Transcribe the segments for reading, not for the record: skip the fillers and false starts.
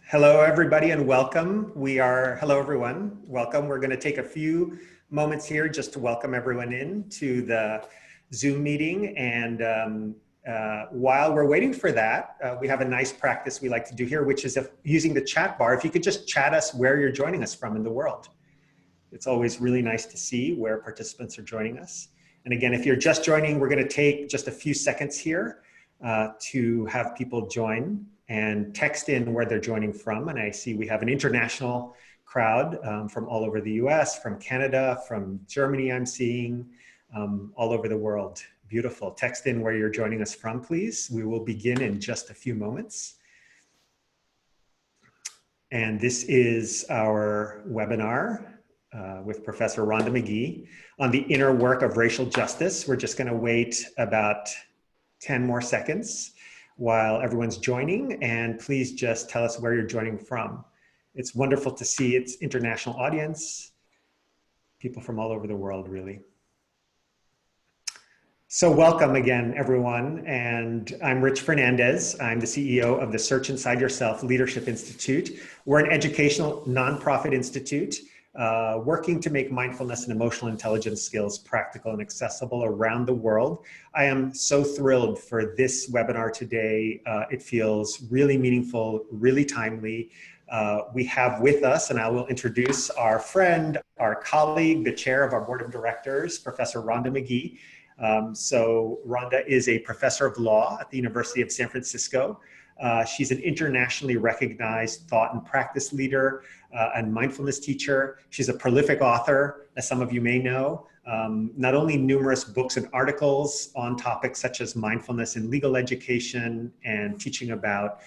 Hello, everybody, and welcome. Hello, everyone. Welcome. We're going to take a few moments here just to welcome everyone in to the Zoom meeting. And while we're waiting for that, we have a nice practice we like to do here, which is using the chat bar. If you could just chat us where you're joining us from in the world. It's always really nice to see where participants are joining us. And again, if you're just joining, we're going to take just a few seconds here to have people join and text in where they're joining from. And I see we have an international crowd from all over the US, from Canada, from Germany I'm seeing, all over the world. Beautiful. Text in where you're joining us from, please. We will begin in just a few moments. And this is our webinar with Professor Rhonda Magee on the inner work of racial justice. We're just going to wait about 10 more seconds while everyone's joining, and please just tell us where you're joining from. It's wonderful to see its international audience, people from all over the world, really. So welcome again, everyone, and I'm Rich Fernandez. I'm the CEO of the Search Inside Yourself Leadership Institute. We're an educational nonprofit institute working to make mindfulness and emotional intelligence skills practical and accessible around the world. I am so thrilled for this webinar today. It feels really meaningful, really timely. We have with us, and I will introduce our friend, our colleague, the chair of our board of directors, Professor Rhonda Magee. So Rhonda is a professor of law at the University of San Francisco. She's an internationally recognized thought and practice leader and mindfulness teacher. She's a prolific author, as some of you may know, not only numerous books and articles on topics such as mindfulness in legal education and teaching about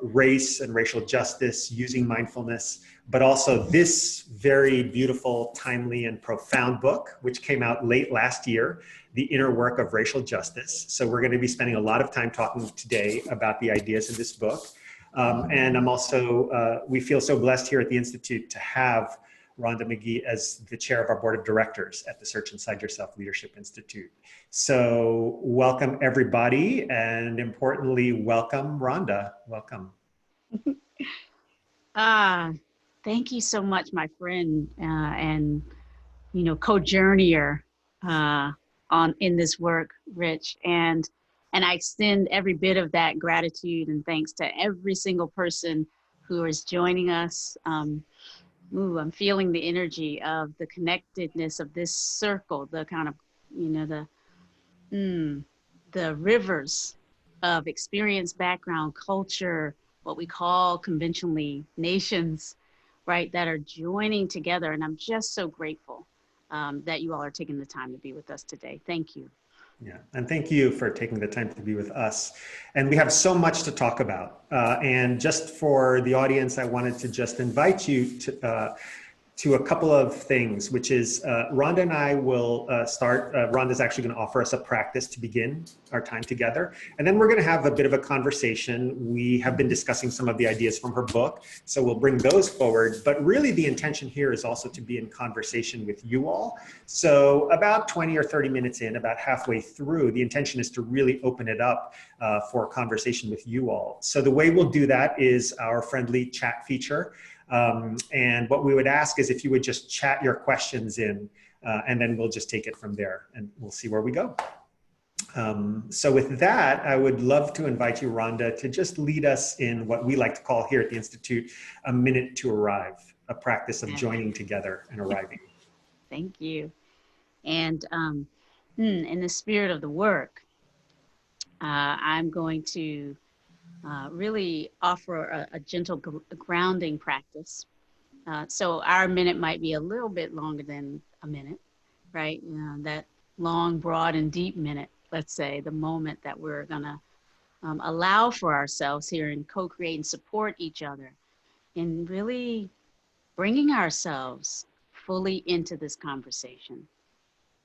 race and racial justice using mindfulness, but also this very beautiful, timely, and profound book, which came out late last year, The Inner Work of Racial Justice. So we're going to be spending a lot of time talking today about the ideas in this book. And I'm also, we feel so blessed here at the Institute to have Rhonda Magee as the chair of our board of directors at the Search Inside Yourself Leadership Institute. So welcome everybody, and importantly, welcome Rhonda, welcome. Thank you so much, my friend, and co-journeyer in this work, Rich, and I extend every bit of that gratitude and thanks to every single person who is joining us. I'm feeling the energy of the connectedness of this circle, the kind of, the rivers of experience, background, culture, what we call conventionally nations, right, that are joining together. And I'm just so grateful that you all are taking the time to be with us today. Thank you. Yeah, and thank you for taking the time to be with us. And we have so much to talk about. And just for the audience, I wanted to just invite you to a couple of things, which is Rhonda and I will start. Rhonda's actually going to offer us a practice to begin our time together. And then we're going to have a bit of a conversation. We have been discussing some of the ideas from her book, so we'll bring those forward. But really the intention here is also to be in conversation with you all. So about 20 or 30 minutes in, about halfway through, the intention is to really open it up for a conversation with you all. So the way we'll do that is our friendly chat feature. And what we would ask is if you would just chat your questions in, and then we'll just take it from there and we'll see where we go. So with that, I would love to invite you, Rhonda, to just lead us in what we like to call here at the Institute, a minute to arrive, a practice of joining together and arriving. Thank you. And in the spirit of the work, I'm going to really offer a gentle grounding practice. So our minute might be a little bit longer than a minute, right? That long, broad, and deep minute, let's say, the moment that we're gonna allow for ourselves here and co-create and support each other in really bringing ourselves fully into this conversation.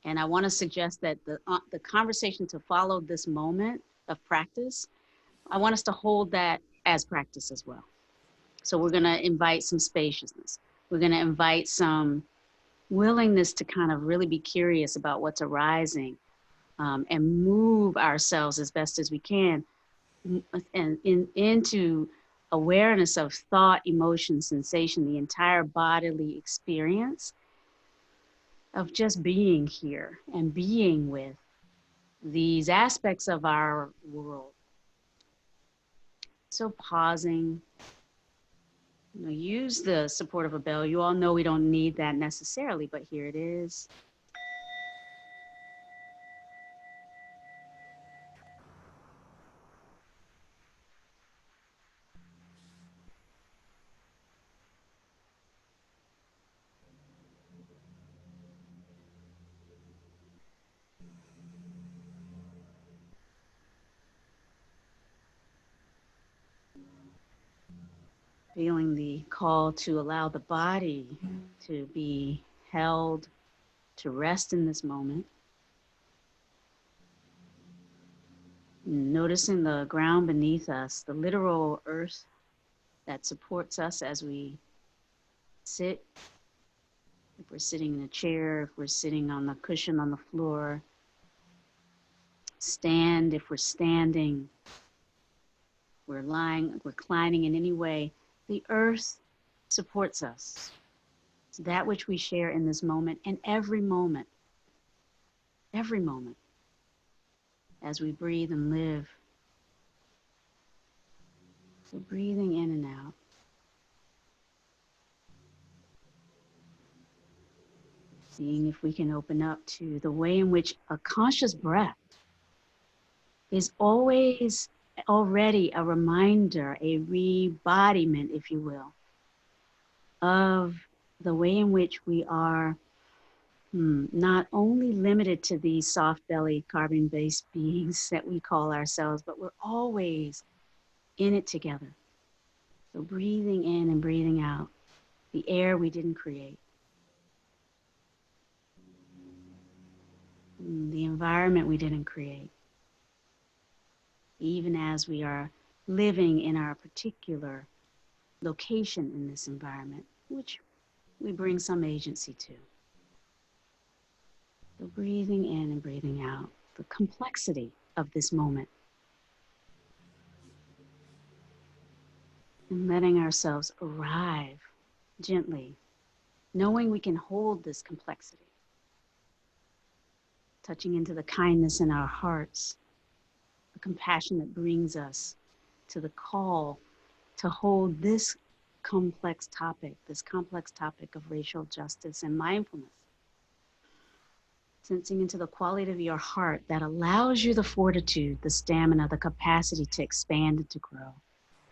And I wanna suggest that the conversation to follow this moment of practice, I want us to hold that as practice as well. So we're gonna invite some spaciousness. We're gonna invite some willingness to kind of really be curious about what's arising and move ourselves as best as we can and into awareness of thought, emotion, sensation, the entire bodily experience of just being here and being with these aspects of our world. So pausing, use the support of a bell. You all know we don't need that necessarily, but here it is. Feeling the call to allow the body to be held, to rest in this moment. Noticing the ground beneath us, the literal earth that supports us as we sit. If we're sitting in a chair, if we're sitting on the cushion on the floor, stand if we're standing, we're lying, reclining in any way, the earth supports us. It's that which we share in this moment and every moment, as we breathe and live. So breathing in and out. Seeing if we can open up to the way in which a conscious breath is always already a reminder, a rebodiment, if you will, of the way in which we are not only limited to these soft-bellied, carbon-based beings that we call ourselves, but we're always in it together. So breathing in and breathing out, the air we didn't create, the environment we didn't create, even as we are living in our particular location in this environment, which we bring some agency to. So breathing in and breathing out, the complexity of this moment. And letting ourselves arrive gently, knowing we can hold this complexity. Touching into the kindness in our hearts, the compassion that brings us to the call to hold this complex topic of racial justice and mindfulness. Sensing into the quality of your heart that allows you the fortitude, the stamina, the capacity to expand and to grow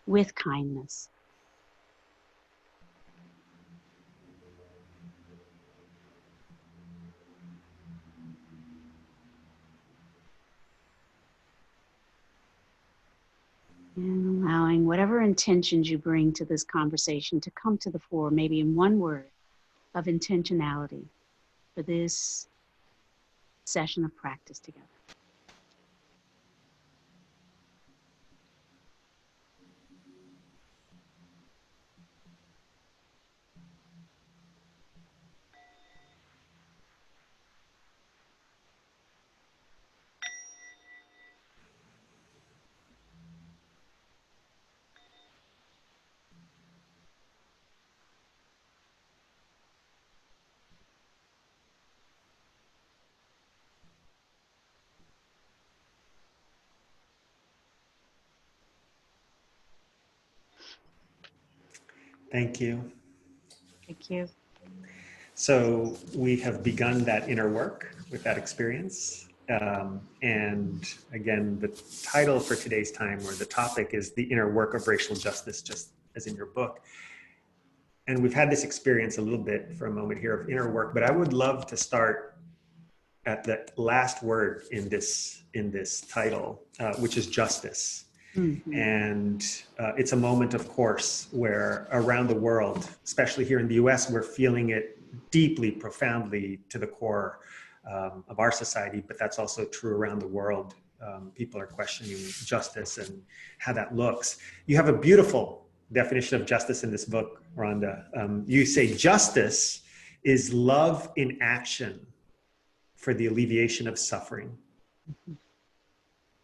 with kindness. And allowing whatever intentions you bring to this conversation to come to the fore, maybe in one word of intentionality for this session of practice together. Thank you. Thank you. So we have begun that inner work with that experience. And again, the title for today's time, or the topic, is the inner work of racial justice, just as in your book. And we've had this experience a little bit for a moment here of inner work, but I would love to start at the last word in this title, which is justice. Mm-hmm. And it's a moment, of course, where around the world, especially here in the US, we're feeling it deeply, profoundly to the core of our society, but that's also true around the world. People are questioning justice and how that looks. You have a beautiful definition of justice in this book, Rhonda. You say justice is love in action for the alleviation of suffering.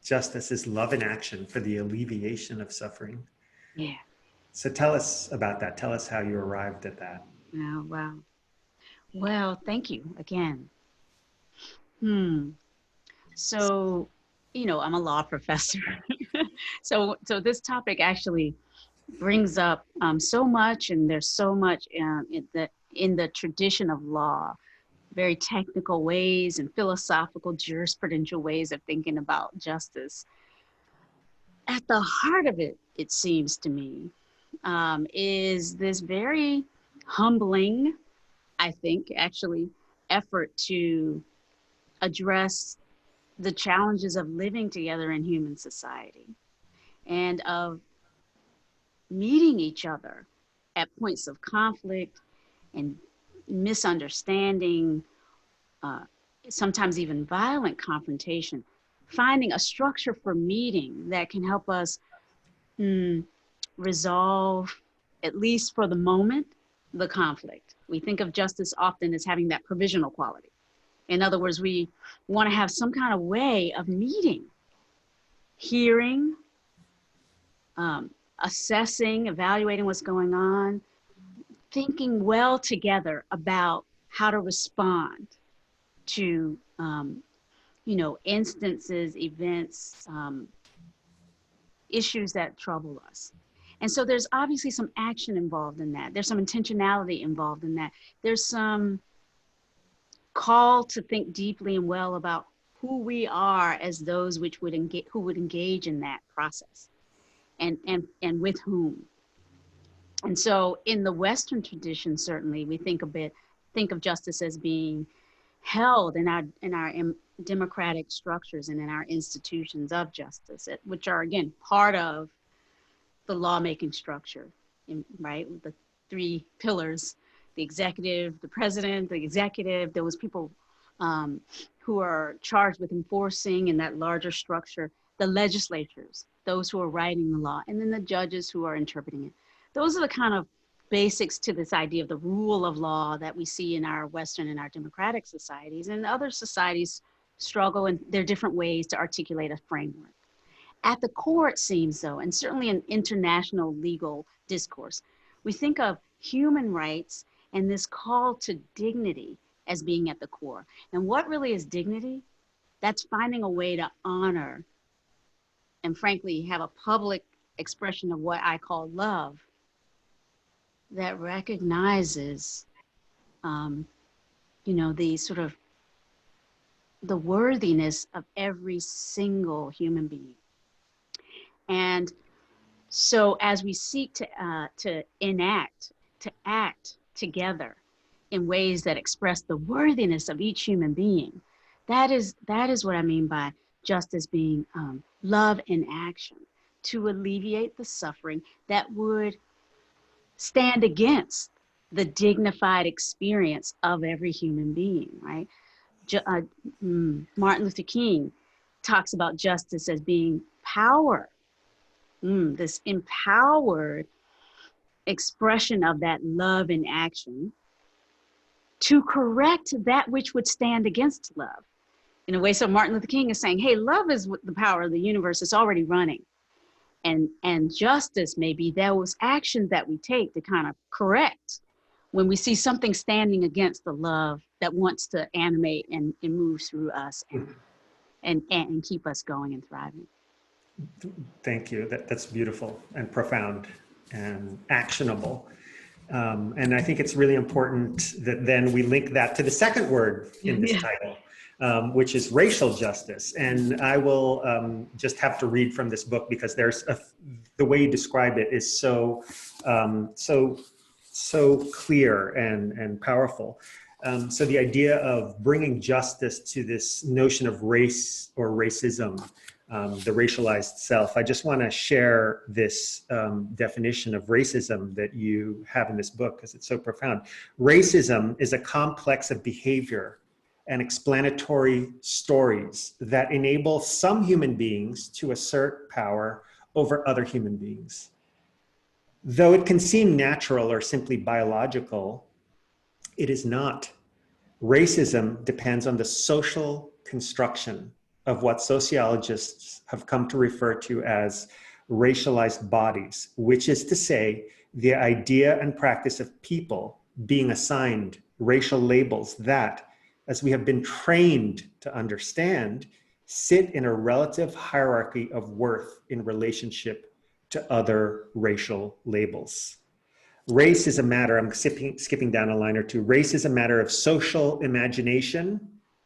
Justice is love in action for the alleviation of suffering. Yeah. So tell us about that. Tell us how you arrived at that. Oh, wow. Well, thank you again. Hmm. So, I'm a law professor. So this topic actually brings up so much, and there's so much in the tradition of law, very technical ways and philosophical jurisprudential ways of thinking about justice. At the heart of it, it seems to me, is this very humbling, I think, actually, effort to address the challenges of living together in human society and of meeting each other at points of conflict and misunderstanding, uh, sometimes even violent confrontation, finding a structure for meeting that can help us resolve, at least for the moment, the conflict. We think of justice often as having that provisional quality. In other words, we want to have some kind of way of meeting, hearing, um, assessing, evaluating what's going on, thinking well together about how to respond to, instances, events, issues that trouble us. And so there's obviously some action involved in that. There's some intentionality involved in that. There's some call to think deeply and well about who we are as those who would engage in that process, and with whom. And so in the Western tradition, certainly we think of justice as being held in our democratic structures and in our institutions of justice, which are again part of the lawmaking structure, right? The three pillars: the executive, the president, the executive, those people who are charged with enforcing in that larger structure, the legislatures, those who are writing the law, and then the judges who are interpreting it. Those are the kind of basics to this idea of the rule of law that we see in our Western and our democratic societies, and other societies struggle in their different ways to articulate a framework. At the core, it seems though, and certainly in international legal discourse, we think of human rights and this call to dignity as being at the core. And what really is dignity? That's finding a way to honor and frankly have a public expression of what I call love that recognizes, the sort of the worthiness of every single human being. And so as we seek to act together in ways that express the worthiness of each human being, that is what I mean by justice being love in action, to alleviate the suffering that would stand against the dignified experience of every human being, right? Martin Luther King talks about justice as being power, this empowered expression of that love in action to correct that which would stand against love. In a way, so Martin Luther King is saying, hey, love is the power of the universe. It's already running. And justice may be those actions that we take to kind of correct when we see something standing against the love that wants to animate and move through us and keep us going and thriving. Thank you. That's beautiful and profound and actionable. And I think it's really important that then we link that to the second word in this title, which is racial justice. And I will just have to read from this book because the way you describe it is so clear and powerful. So the idea of bringing justice to this notion of race or racism, the racialized self. I just want to share this definition of racism that you have in this book because it's so profound. Racism is a complex of behavior and explanatory stories that enable some human beings to assert power over other human beings. Though it can seem natural or simply biological, it is not. Racism depends on the social construction of what sociologists have come to refer to as racialized bodies, which is to say, the idea and practice of people being assigned racial labels that, as we have been trained to understand, sit in a relative hierarchy of worth in relationship to other racial labels. Race is a matter, I'm skipping down a line or two. Race is a matter of social imagination,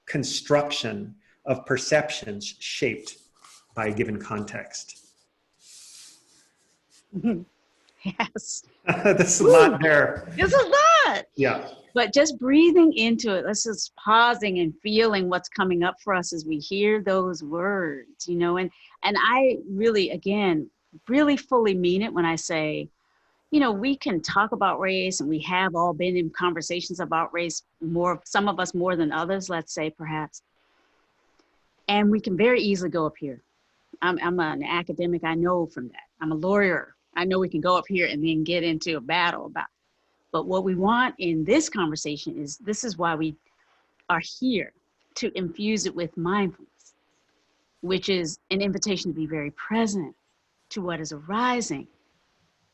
construction of perceptions shaped by a given context. Yes. That's a lot there. It's a lot. Yeah. But just breathing into it, let's just pausing and feeling what's coming up for us as we hear those words, you know, and I really, again, really fully mean it when I say, you know, we can talk about race, and we have all been in conversations about race more, some of us more than others, let's say perhaps. And we can very easily go up here. I'm an academic, I know from that. I'm a lawyer. I know we can go up here and then get into a battle about. But what we want in this conversation is, this is why we are here, to infuse it with mindfulness, which is an invitation to be very present to what is arising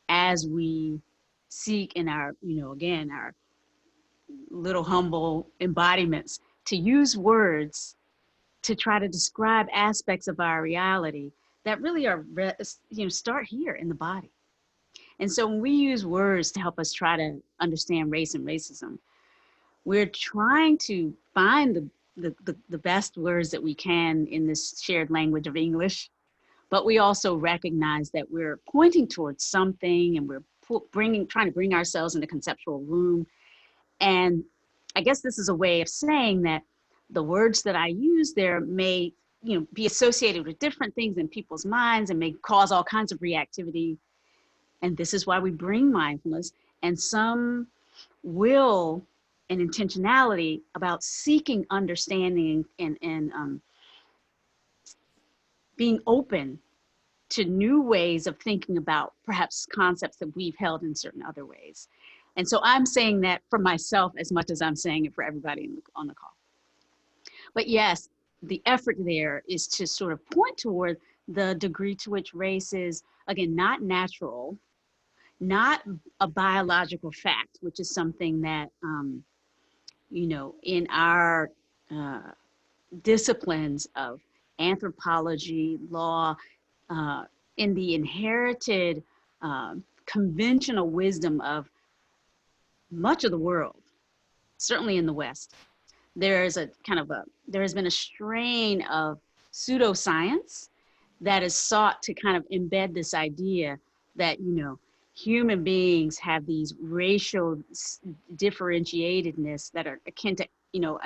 as we seek in our, you know, again, our little humble embodiments, to use words to try to describe aspects of our reality that really are, you know, start here in the body. And so when we use words to help us try to understand race and racism, we're trying to find the best words that we can in this shared language of English, but we also recognize that we're pointing towards something, and we're trying to bring ourselves in a conceptual room. And I guess this is a way of saying that the words that I use there may, you know, be associated with different things in people's minds and may cause all kinds of reactivity. And this is why we bring mindfulness and some will and intentionality about seeking understanding and being open to new ways of thinking about perhaps concepts that we've held in certain other ways. And so I'm saying that for myself as much as I'm saying it for everybody on the call. But yes, the effort there is to sort of point toward the degree to which race is, again, not natural, not a biological fact, which is something that, you know, in our disciplines of anthropology, law, in the inherited conventional wisdom of much of the world, certainly in the West, there has been a strain of pseudoscience that is sought to kind of embed this idea that, you know, human beings have these racial differentiatedness that are akin to, you know,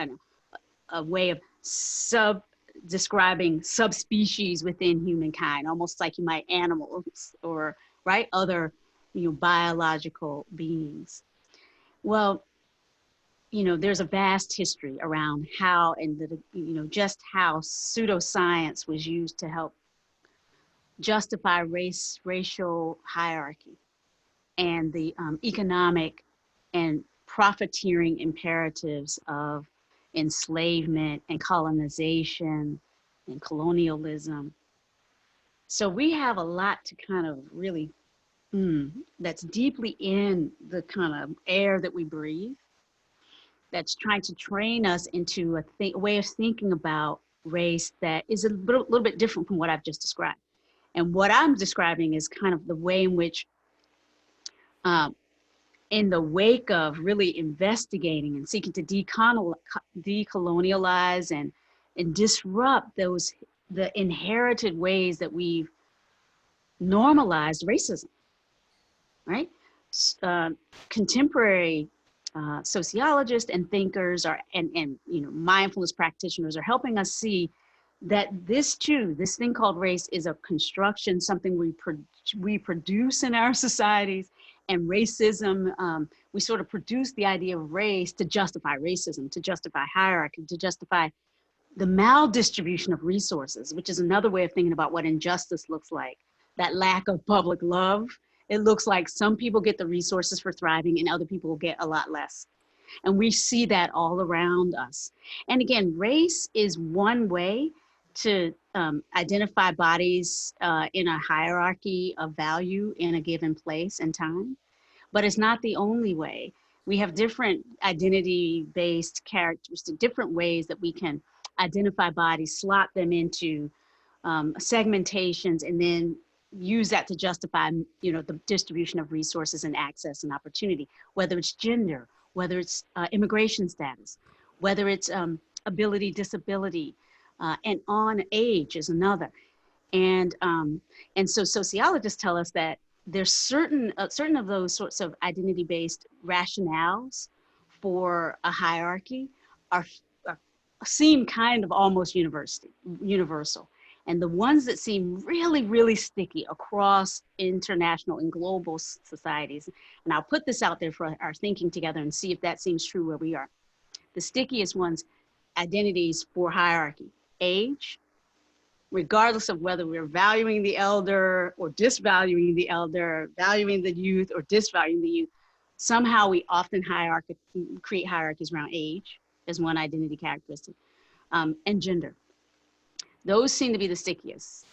a way of describing subspecies within humankind, almost like you might animals or, right, other, you know, biological beings. Well, you know, there's a vast history around how, and you know, just how pseudoscience was used to help justify racial hierarchy and the economic and profiteering imperatives of enslavement and colonization and colonialism. So we have a lot to kind of really, that's deeply in the kind of air that we breathe, that's trying to train us into a way of thinking about race that is a little bit different from what I've just described. And what I'm describing is kind of the way in which, in the wake of really investigating and seeking to decolonialize and disrupt the inherited ways that we've normalized racism, right? Contemporary sociologists and thinkers and you know, mindfulness practitioners are helping us see that this thing called race is a construction, something we produce in our societies. And racism, we sort of produce the idea of race to justify racism, to justify hierarchy, to justify the maldistribution of resources, which is another way of thinking about what injustice looks like, that lack of public love. It looks like some people get the resources for thriving and other people get a lot less. And we see that all around us. And again, race is one way to identify bodies in a hierarchy of value in a given place and time, but it's not the only way. We have different identity-based characteristics, different ways that we can identify bodies, slot them into segmentations, and then use that to justify, the distribution of resources and access and opportunity, whether it's gender, whether it's immigration status, whether it's ability, disability, and on age is another. And so sociologists tell us that there's certain of those sorts of identity-based rationales for a hierarchy are seem kind of almost universal. And the ones that seem really, really sticky across international and global societies, and I'll put this out there for our thinking together and see if that seems true where we are. The stickiest ones, identities for hierarchy: age, regardless of whether we're valuing the elder or disvaluing the elder, valuing the youth or disvaluing the youth, somehow we often create hierarchies around age as one identity characteristic, and gender. Those seem to be the stickiest.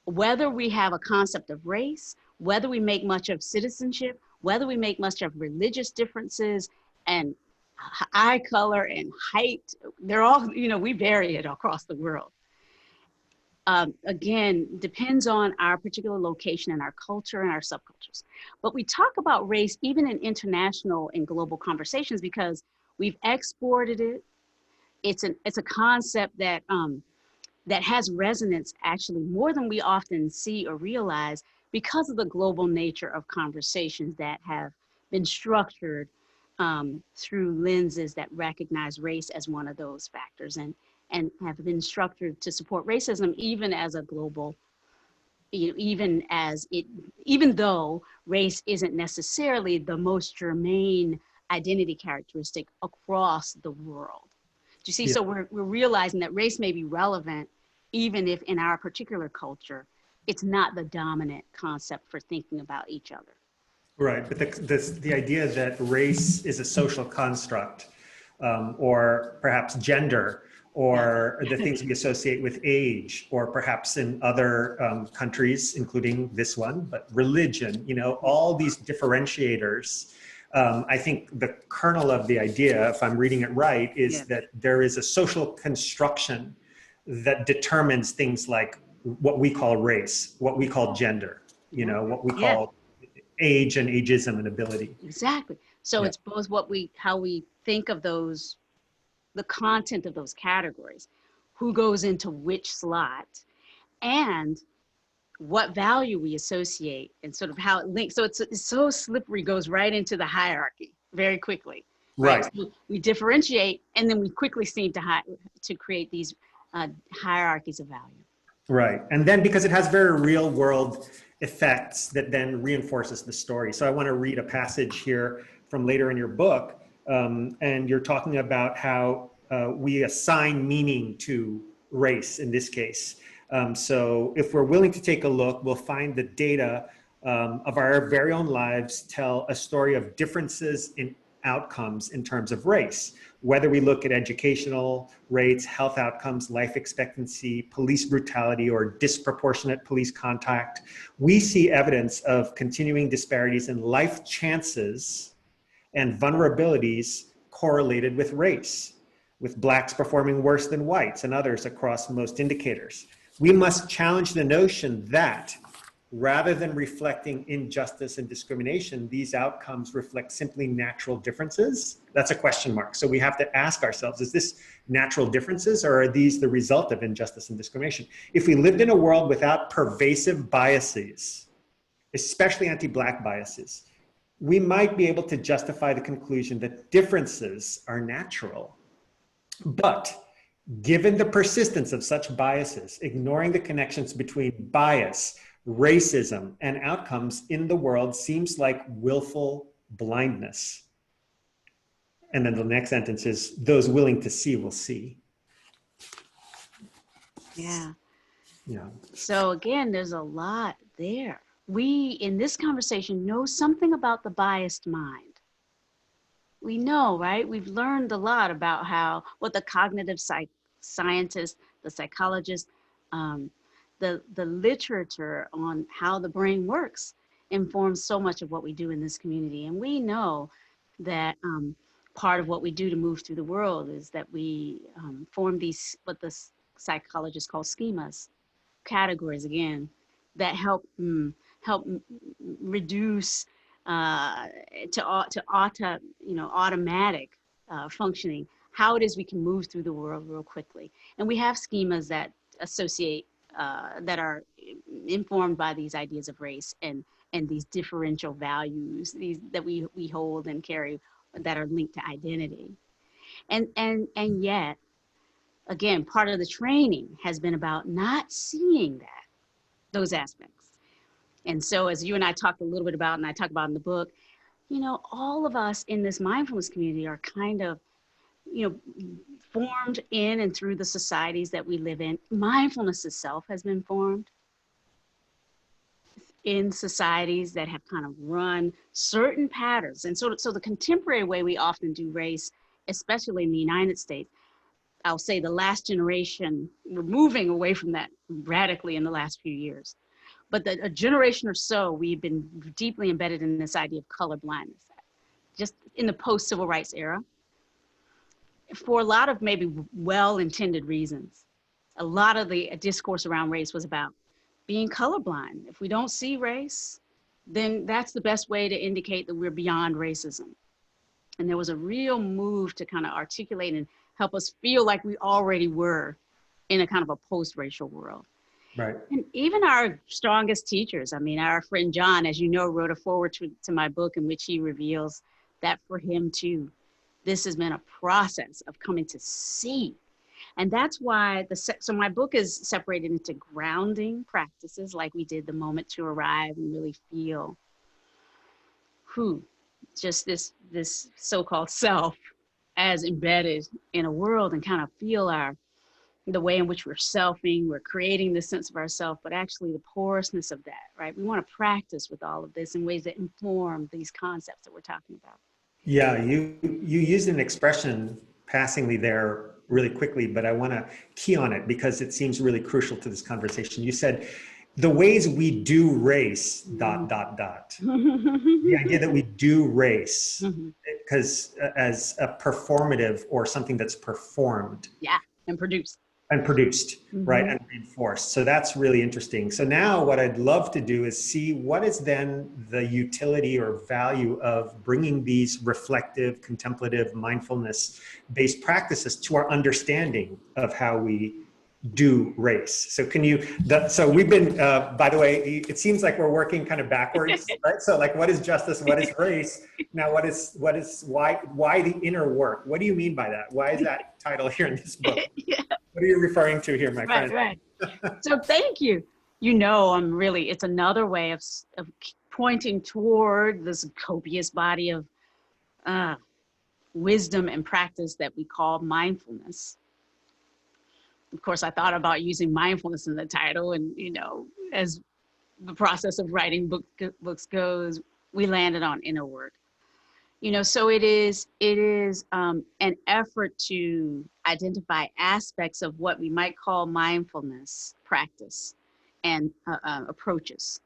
Whether we have a concept of race, whether we make much of citizenship, whether we make much of religious differences and eye color and height, they're all, we vary it across the world. Again, depends on our particular location and our culture and our subcultures. But we talk about race even in international and global conversations because we've exported it. It's a concept that that has resonance actually more than we often see or realize because of the global nature of conversations that have been structured through lenses that recognize race as one of those factors and have been structured to support racism even as a global, even though race isn't necessarily the most germane identity characteristic across the world. Do you see? Yeah. So we're realizing that race may be relevant, even if in our particular culture, it's not the dominant concept for thinking about each other. Right, but the idea that race is a social construct, or perhaps gender, or the things we associate with age, or perhaps in other countries, including this one, but religion, all these differentiators. I think the kernel of the idea, if I'm reading it right, is that there is a social construction that determines things like what we call race, what we call gender, what we call age and ageism and ability. Exactly. So it's both how we think of those, the content of those categories, who goes into which slot, and what value we associate and sort of how it links. So it's so slippery, goes right into the hierarchy very quickly. Right. So we differentiate and then we quickly seem to create these hierarchies of value. Right. And then because it has very real world effects that then reinforces the story. So I want to read a passage here from later in your book. And you're talking about how we assign meaning to race in this case. So if we're willing to take a look, we'll find the data of our very own lives tell a story of differences in outcomes in terms of race. Whether we look at educational rates, health outcomes, life expectancy, police brutality, or disproportionate police contact, we see evidence of continuing disparities in life chances and vulnerabilities correlated with race, with Blacks performing worse than whites and others across most indicators. We must challenge the notion that rather than reflecting injustice and discrimination, these outcomes reflect simply natural differences. That's a question mark. So we have to ask ourselves, is this natural differences or are these the result of injustice and discrimination? If we lived in a world without pervasive biases, especially anti-Black biases, we might be able to justify the conclusion that differences are natural. But given the persistence of such biases, ignoring the connections between bias, racism, and outcomes in the world seems like willful blindness. And then the next sentence is, those willing to see will see. Yeah. Yeah. So again, there's a lot there. We, in this conversation, know something about the biased mind. We know, right? We've learned a lot about what the cognitive scientists the psychologists, the literature on how the brain works informs so much of what we do in this community. And we know that part of what we do to move through the world is that we form these, what the psychologists call schemas, categories again, that help reduce to automatic functioning, how it is we can move through the world real quickly. And we have schemas that associate, that are informed by these ideas of race and these differential values, these that we hold and carry, that are linked to identity. And yet, again, part of the training has been about not seeing those aspects. And so, as you and I talked a little bit about, and I talk about in the book, all of us in this mindfulness community are kind of, formed in and through the societies that we live in. Mindfulness itself has been formed in societies that have kind of run certain patterns. And so the contemporary way we often do race, especially in the United States, I'll say the last generation, we're moving away from that radically in the last few years. But a generation or so, we've been deeply embedded in this idea of colorblindness, just in the post-civil rights era, for a lot of maybe well-intended reasons. A lot of the discourse around race was about being colorblind. If we don't see race, then that's the best way to indicate that we're beyond racism. And there was a real move to kind of articulate and help us feel like we already were in a kind of a post-racial world. Right. And even our strongest teachers, I mean, our friend John, as you know, wrote a foreword to my book in which he reveals that for him too, this has been a process of coming to see. And that's why, so my book is separated into grounding practices, like we did the moment to arrive and really feel just this so-called self as embedded in a world, and kind of feel the way in which we're selfing, we're creating this sense of ourself, but actually the porousness of that, right? We want to practice with all of this in ways that inform these concepts that we're talking about. Yeah, you used an expression passingly there really quickly, but I want to key on it because it seems really crucial to this conversation. You said, the ways we do race, ... The idea that we do race, because as a performative or something that's performed. Yeah, and produced. Right, and reinforced. So that's really interesting. So now what I'd love to do is see what is then the utility or value of bringing these reflective, contemplative, mindfulness-based practices to our understanding of how we do race. So can you, so we've been, by the way, it seems like we're working kind of backwards, right? So like, what is justice? What is race? Now, why the inner work? What do you mean by that? Why is that title here in this book? Yeah. What are you referring to here, my friend? Right. So thank you. It's another way of pointing toward this copious body of wisdom and practice that we call mindfulness. Of course, I thought about using mindfulness in the title, and as the process of writing books goes, we landed on inner work. So it is an effort to identify aspects of what we might call mindfulness practice and approaches,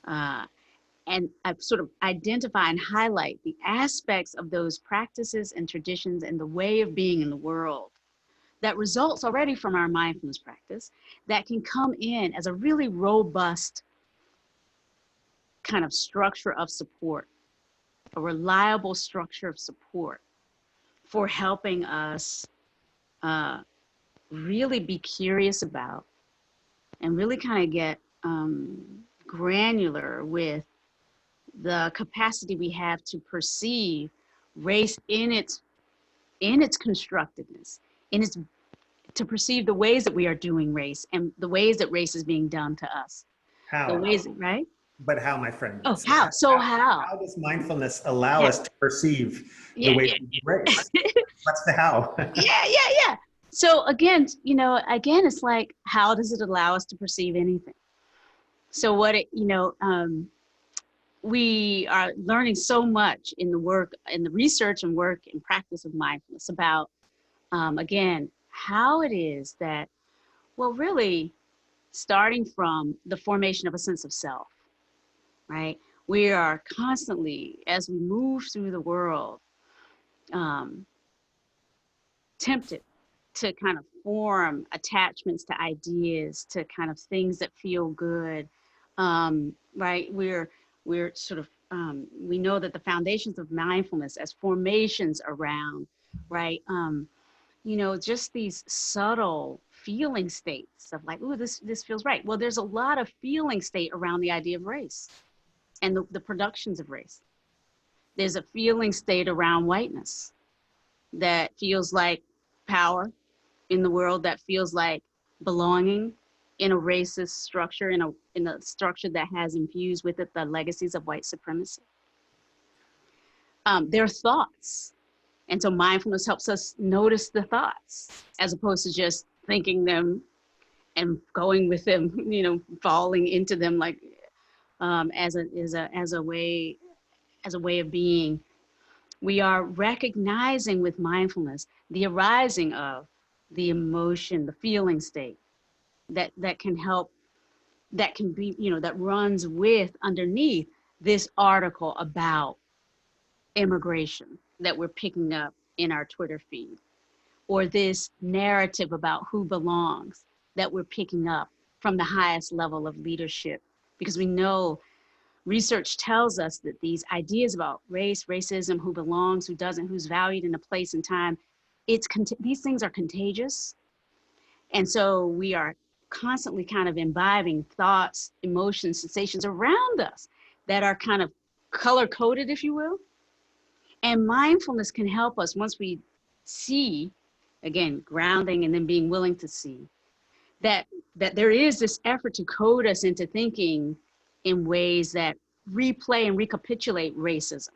and sort of identify and highlight the aspects of those practices and traditions and the way of being in the world that results already from our mindfulness practice, that can come in as a really robust kind of structure of support, a reliable structure of support for helping us really be curious about and really kind of get granular with the capacity we have to perceive race in its constructedness, to perceive the ways that we are doing race and the ways that race is being done to us. How? The ways, right? But how, my friend? Oh, how? So how? How does mindfulness allow us to perceive the way we do race? What's the how? Yeah. So again, it's like, how does it allow us to perceive anything? So we are learning so much in the research and work and practice of mindfulness about, again, how it is that, well, really starting from the formation of a sense of self, right? We are constantly, as we move through the world, um, tempted to kind of form attachments to ideas, to kind of things that feel good, right? We're sort of we know that the foundations of mindfulness as formations around, right? Just these subtle feeling states of like, oh, this feels right. Well, there's a lot of feeling state around the idea of race and the productions of race. There's a feeling state around whiteness that feels like power in the world, that feels like belonging in a racist structure, in a structure that has infused with it the legacies of white supremacy. There are thoughts. And so mindfulness helps us notice the thoughts as opposed to just thinking them and going with them, falling into them like as a way of being. We are recognizing with mindfulness the arising of the emotion, the feeling state that can help, that can be, that runs with underneath this article about immigration that we're picking up in our Twitter feed, or this narrative about who belongs that we're picking up from the highest level of leadership. Because we know research tells us that these ideas about race, racism, who belongs, who doesn't, who's valued in a place and time, these things are contagious. And so we are constantly kind of imbibing thoughts, emotions, sensations around us that are kind of color coded, if you will. And mindfulness can help us once we see, again, grounding and then being willing to see that there is this effort to code us into thinking in ways that replay and recapitulate racism.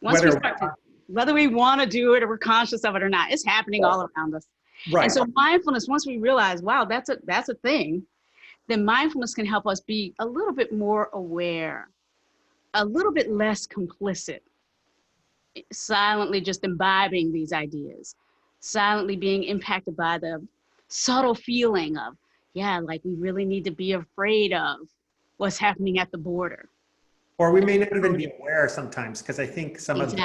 Once we start to, whether we want to do it or we're conscious of it or not, it's happening all around us. Right. And so mindfulness, once we realize, wow, that's a thing, then mindfulness can help us be a little bit more aware, a little bit less complicit, silently just imbibing these ideas, silently being impacted by the subtle feeling of, yeah, like we really need to be afraid of what's happening at the border. Or we may not even be aware sometimes, because I think some of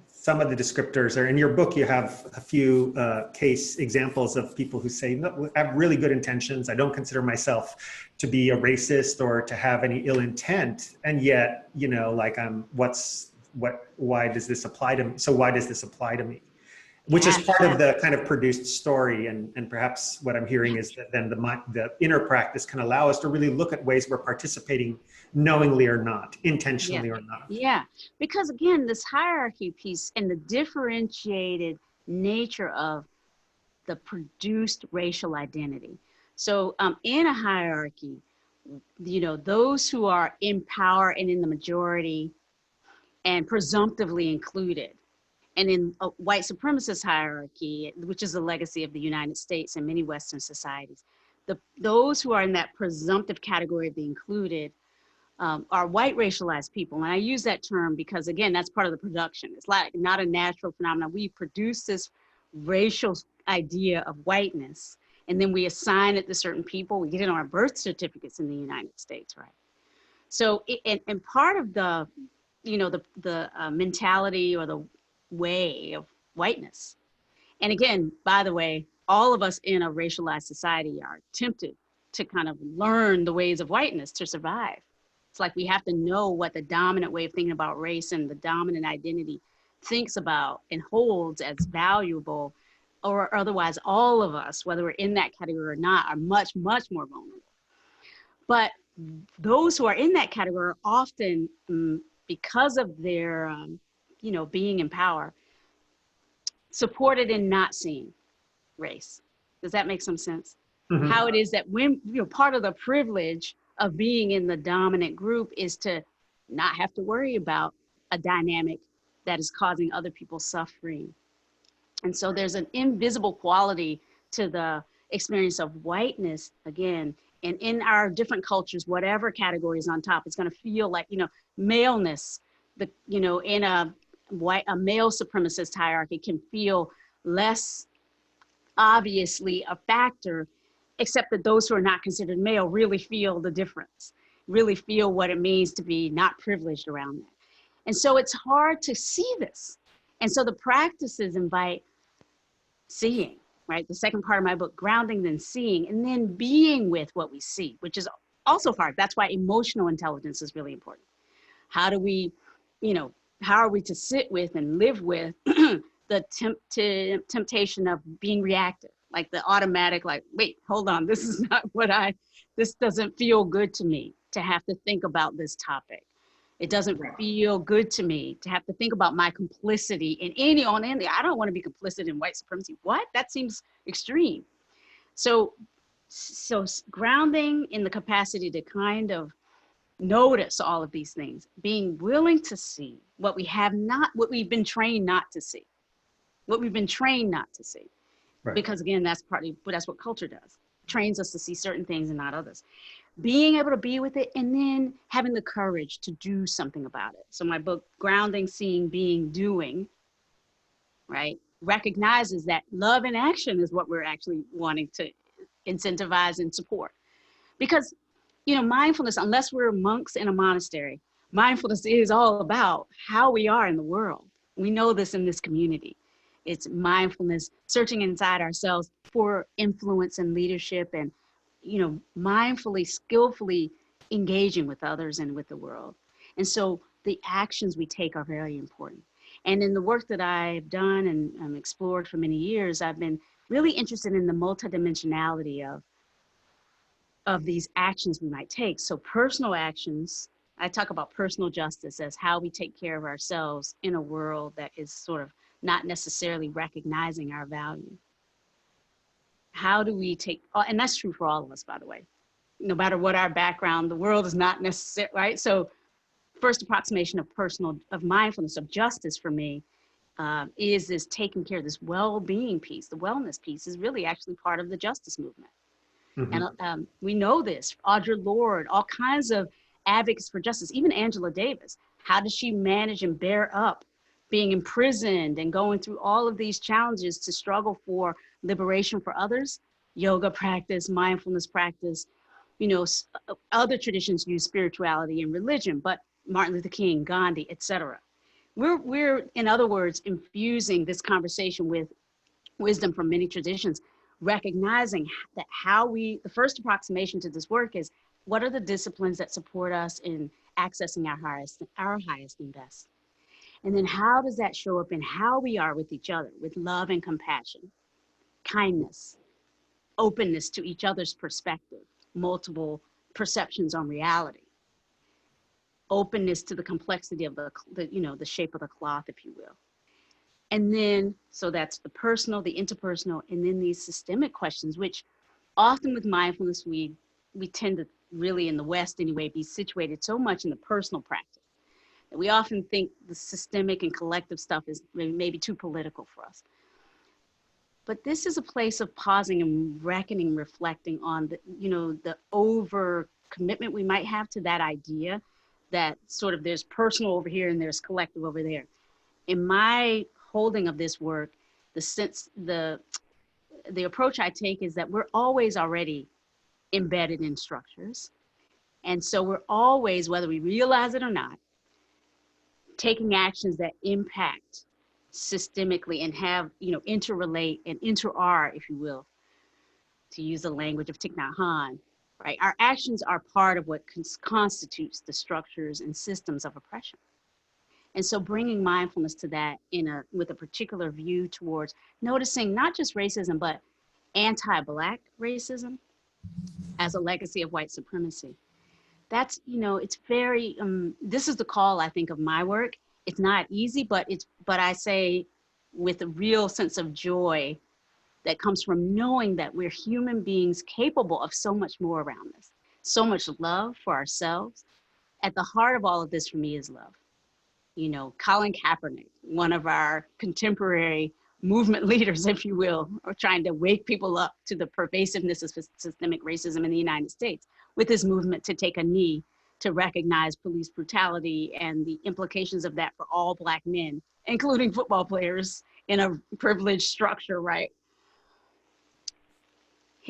some of the descriptors are in your book. You have a few case examples of people who say, no, I have really good intentions. I don't consider myself to be a racist or to have any ill intent. And yet, like why does this apply to me? So why does this apply to me? Which is part of the kind of produced story. And perhaps what I'm hearing is that then the inner practice can allow us to really look at ways we're participating knowingly or not, intentionally or not. Yeah, because again, this hierarchy piece and the differentiated nature of the produced racial identity. So in a hierarchy, those who are in power and in the majority and presumptively included, and in a white supremacist hierarchy, which is the legacy of the United States and many Western societies, those who are in that presumptive category of the included are white racialized people. And I use that term because, again, that's part of the production. It's like not a natural phenomenon. We produce this racial idea of whiteness, and then we assign it to certain people. We get it on our birth certificates in the United States, right? So, and part of the, the mentality or the way of whiteness. And again, by the way, all of us in a racialized society are tempted to kind of learn the ways of whiteness to survive. It's like we have to know what the dominant way of thinking about race and the dominant identity thinks about and holds as valuable, or otherwise all of us, whether we're in that category or not, are much, much more vulnerable. But those who are in that category are often, because of their, being in power, supported in not seeing race. Does that make some sense? Mm-hmm. How it is that when, part of the privilege of being in the dominant group is to not have to worry about a dynamic that is causing other people suffering. And so there's an invisible quality to the experience of whiteness, again, and in our different cultures, whatever category is on top, it's going to feel like, maleness, in a male supremacist hierarchy can feel less obviously a factor, except that those who are not considered male really feel the difference, really feel what it means to be not privileged around that. And so it's hard to see this. And so the practices invite seeing, right? The second part of my book, grounding, then seeing, and then being with what we see, which is also hard. That's why emotional intelligence is really important. How do we, how are we to sit with and live with the temptation of being reactive, like the automatic, like, wait, hold on, this is not this doesn't feel good to me to have to think about this topic. It doesn't feel good to me to have to think about my complicity in any. I don't want to be complicit in white supremacy. What? That seems extreme. So grounding in the capacity to kind of notice all of these things, being willing to see what we've been trained not to see, Right. because again, that's what culture does. Trains us to see certain things and not others. Being able to be with it, and then having the courage to do something about it. So my book, Grounding, Seeing, Being, Doing, right, recognizes that love in action is what we're actually wanting to incentivize and support. Because, mindfulness, unless we're monks in a monastery, mindfulness is all about how we are in the world. We know this in this community. It's mindfulness, searching inside ourselves for influence and leadership, and mindfully, skillfully engaging with others and with the world. And so the actions we take are very important. And in the work that I've done and explored for many years, I've been really interested in the multidimensionality of these actions we might take. So personal actions, I talk about personal justice as how we take care of ourselves in a world that is sort of not necessarily recognizing our value. How do we and that's true for all of us, by the way, no matter what our background, the world is not necessary, right? So first approximation of mindfulness, of justice for me, is this taking care of this well-being piece. The wellness piece is really actually part of the justice movement. Mm-hmm. And we know this, Audre Lorde, all kinds of advocates for justice, even Angela Davis. How does she manage and bear up being imprisoned and going through all of these challenges to struggle for liberation for others? Yoga practice, mindfulness practice, other traditions use spirituality and religion, but Martin Luther King, Gandhi, etc. We're, in other words, infusing this conversation with wisdom from many traditions, recognizing that the first approximation to this work is, what are the disciplines that support us in accessing our highest and best? And then how does that show up in how we are with each other, with love and compassion, kindness, openness to each other's perspective, multiple perceptions on reality, openness to the complexity of the shape of the cloth, if you will. And then, so that's the personal, the interpersonal, and then these systemic questions, which often with mindfulness, we tend to really, in the West anyway, be situated so much in the personal practice that we often think the systemic and collective stuff is maybe too political for us. But this is a place of pausing and reckoning, reflecting on the over commitment we might have to that idea that sort of there's personal over here and there's collective over there. In my holding of this work, the approach I take is that we're always already embedded in structures. And so we're always, whether we realize it or not, taking actions that impact systemically and have, interrelate and inter-are, if you will, to use the language of Thich Nhat Hanh, right? Our actions are part of what constitutes the structures and systems of oppression. And so bringing mindfulness to that with a particular view towards noticing not just racism, but anti-Black racism as a legacy of white supremacy. That's, it's very, this is the call, I think, of my work. It's not easy, but I say with a real sense of joy that comes from knowing that we're human beings capable of so much more around us, so much love for ourselves. At the heart of all of this for me is love. Colin Kaepernick, one of our contemporary movement leaders, if you will, are trying to wake people up to the pervasiveness of systemic racism in the United States with his movement to take a knee to recognize police brutality and the implications of that for all Black men, including football players in a privileged structure, right?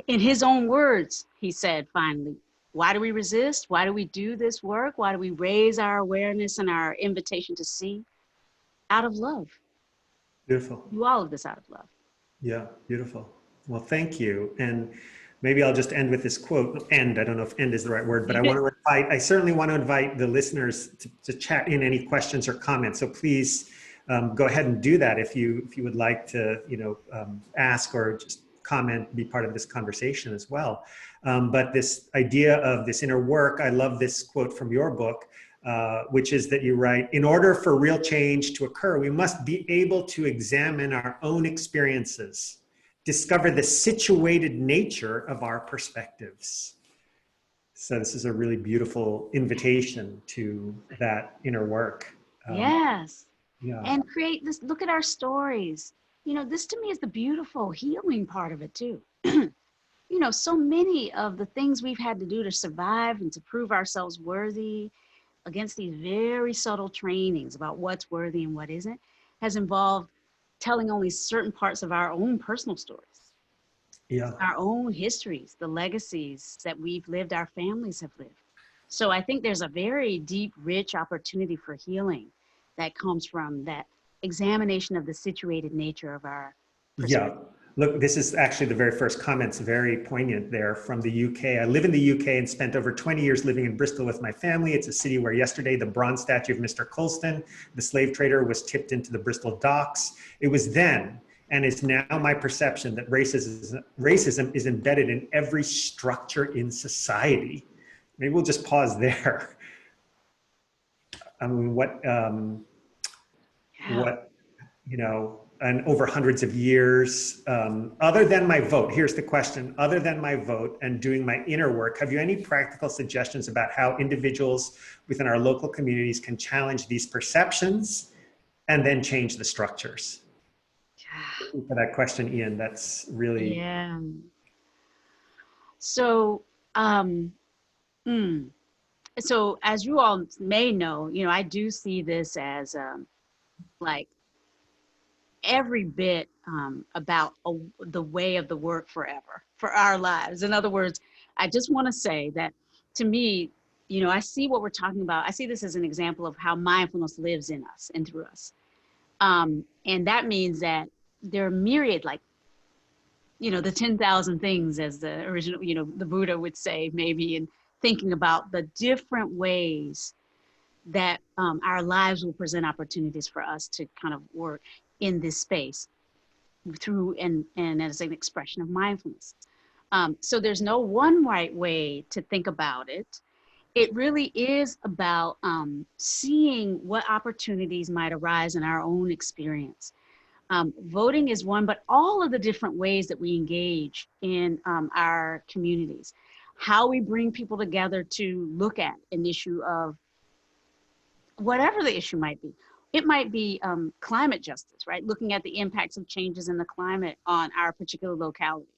In his own words, he said finally, why do we resist? Why do we do this work? Why do we raise our awareness and our invitation to see? Out of love. Beautiful. Do all of this out of love. Yeah, beautiful. Well, thank you. And maybe I'll just end with this quote. End, I don't know if end is the right word, but I certainly want to invite the listeners to chat in any questions or comments. So please go ahead and do that if you would like to, ask or just comment, be part of this conversation as well. But this idea of this inner work, I love this quote from your book, which is that you write, in order for real change to occur, we must be able to examine our own experiences, discover the situated nature of our perspectives. So this is a really beautiful invitation to that inner work. Yes. Yeah. And create this, look at our stories. This to me is the beautiful healing part of it too. So many of the things we've had to do to survive and to prove ourselves worthy against these very subtle trainings about what's worthy and what isn't has involved telling only certain parts of our own personal stories. Yeah. Our own histories, the legacies that we've lived, our families have lived. So I think there's a very deep, rich opportunity for healing that comes from that examination of the situated nature of our perspective. Yeah. Look, this is actually the very first comment's very poignant there from the UK. I live in the UK and spent over 20 years living in Bristol with my family. It's a city where yesterday the bronze statue of Mr. Colston, the slave trader, was tipped into the Bristol docks. It was then, and it's now my perception that racism is embedded in every structure in society. Maybe we'll just pause there. I mean, and over hundreds of years, other than my vote, here's the question, other than my vote and doing my inner work, have you any practical suggestions about how individuals within our local communities can challenge these perceptions and then change the structures? For that question, Ian, that's really... Yeah. So, so as you all may know, I do see this as like every bit about the way of the work forever for our lives. In other words, I just want to say that to me, I see what we're talking about. I see this as an example of how mindfulness lives in us and through us. And that means that there are myriad, like, the 10,000 things, as the original, the Buddha would say, maybe, in thinking about the different ways that our lives will present opportunities for us to kind of work in this space through and as an expression of mindfulness. So there's no one right way to think about it. It really is about seeing what opportunities might arise in our own experience. Voting is one, but all of the different ways that we engage in our communities, how we bring people together to look at an issue of whatever the issue might be. It might be climate justice, right? Looking at the impacts of changes in the climate on our particular locality.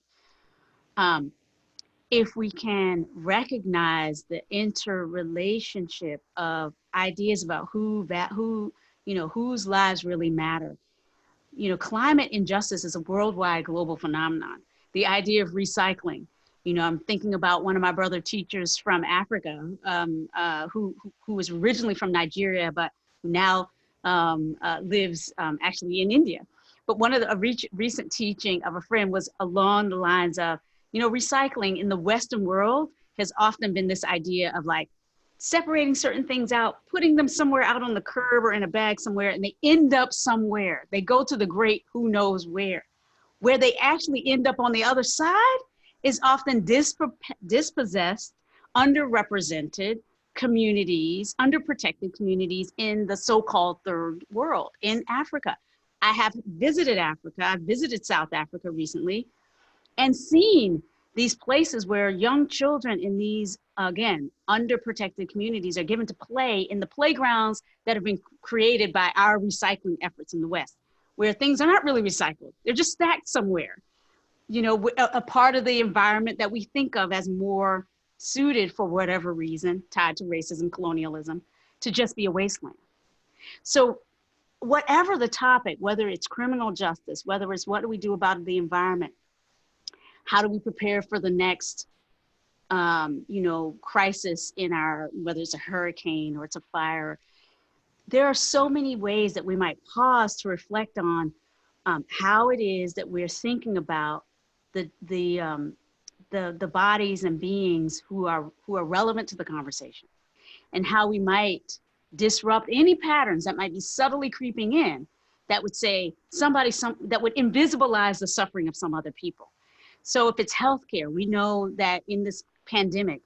If we can recognize the interrelationship of ideas about whose lives really matter. Climate injustice is a worldwide global phenomenon. The idea of recycling. I'm thinking about one of my brother teachers from Africa, who was originally from Nigeria, but who now lives actually in India. But one of the recent teaching of a friend was along the lines of, recycling in the Western world has often been this idea of like separating certain things out, putting them somewhere out on the curb or in a bag somewhere, and they end up somewhere. They go to the great who knows where. Where they actually end up on the other side is often dispossessed, underrepresented communities, underprotected communities in the so-called third world, in Africa. I have visited Africa. I visited South Africa recently and seen these places where young children in these, again, underprotected communities are given to play in the playgrounds that have been created by our recycling efforts in the West, where things are not really recycled. They're just stacked somewhere. A part of the environment that we think of as more suited for whatever reason, tied to racism, colonialism, to just be a wasteland. So whatever the topic, whether it's criminal justice, whether it's what do we do about the environment, How do we prepare for the next, crisis in whether it's a hurricane or it's a fire? There are so many ways that we might pause to reflect on how it is that we're thinking about the bodies and beings who are relevant to the conversation, and how we might disrupt any patterns that might be subtly creeping in that would say that would invisibilize the suffering of some other people. So if it's healthcare, we know that in this pandemic,